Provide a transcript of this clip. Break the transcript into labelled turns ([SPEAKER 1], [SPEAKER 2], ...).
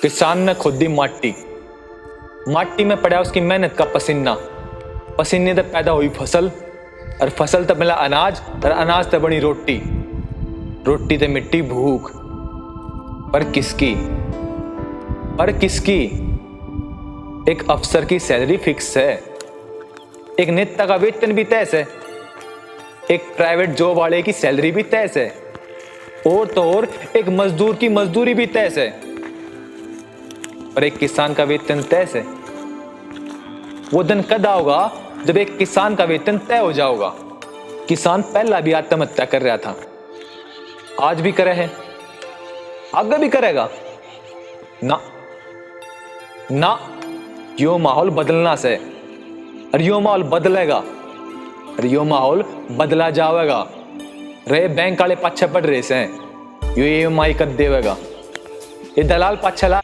[SPEAKER 1] किसान ने खोदी माटी, माटी में पड़ा उसकी मेहनत का पसीना, पसीने से पैदा हुई फसल, और फसल तब मिला अनाज, और अनाज तब बनी रोटी, रोटी ते मिट्टी भूख। पर किसकी? पर किसकी? एक अफसर की सैलरी फिक्स है, एक नेता का वेतन भी तय है, एक प्राइवेट जॉब वाले की सैलरी भी तय है, और तो और एक मजदूर की मजदूरी भी तय है, और एक किसान का वेतन तय है। वो दिन कद आओगा जब एक किसान का वेतन तय हो जाएगा। किसान पहला भी आत्महत्या कर रहा था, आज भी करे है, आगे भी करेगा ना। ना, यो माहौल बदलना से, और यो माहौल बदलेगा, और यो माहौल बदला जाएगा। रे बैंक वाले पाछे पड़ रहे से, यो EMI कर देवेगा, ये दलाल पाछे ला